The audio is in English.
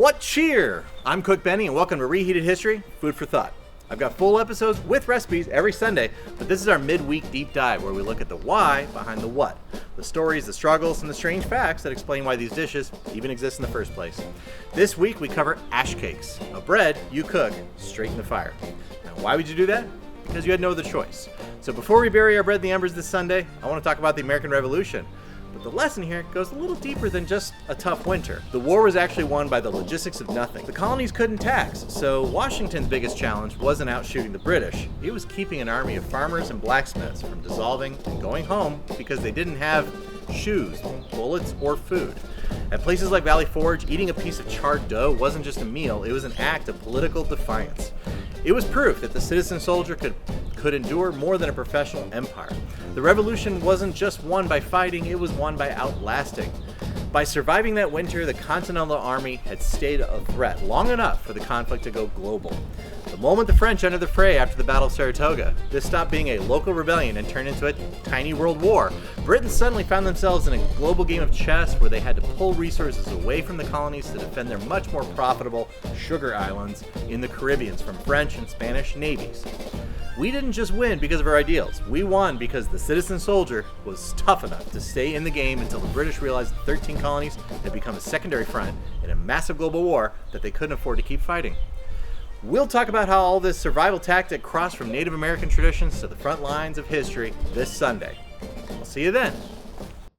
What cheer! I'm Cook Benny and welcome to Reheated History, Food for Thought. I've got full episodes with recipes every Sunday, but this is our midweek deep dive where we look at the why behind the what. The stories, the struggles, and the strange facts that explain why these dishes even exist in the first place. This week we cover ash cakes, a bread you cook straight in the fire. Now why would you do that? Because you had no other choice. So before we bury our bread in the embers this Sunday, I want to talk about the American Revolution. But the lesson here goes a little deeper than just a tough winter. The war was actually won by the logistics of nothing. The colonies couldn't tax, so Washington's biggest challenge wasn't out shooting the British. It was keeping an army of farmers and blacksmiths from dissolving and going home because they didn't have shoes, bullets, or food. At places like Valley Forge, eating a piece of charred dough wasn't just a meal, it was an act of political defiance. It was proof that the citizen soldier could endure more than a professional empire. The revolution wasn't just won by fighting, it was won by outlasting. By surviving that winter, the Continental Army had stayed a threat long enough for the conflict to go global. The moment the French entered the fray after the Battle of Saratoga, this stopped being a local rebellion and turned into a tiny world war. Britain suddenly found themselves in a global game of chess where they had to pull resources away from the colonies to defend their much more profitable sugar islands in the Caribbean from French and Spanish navies. We didn't just win because of our ideals. We won because the citizen soldier was tough enough to stay in the game until the British realized the 13 colonies had become a secondary front in a massive global war that they couldn't afford to keep fighting. We'll talk about how all this survival tactic crossed from Native American traditions to the front lines of history this Sunday. I'll see you then.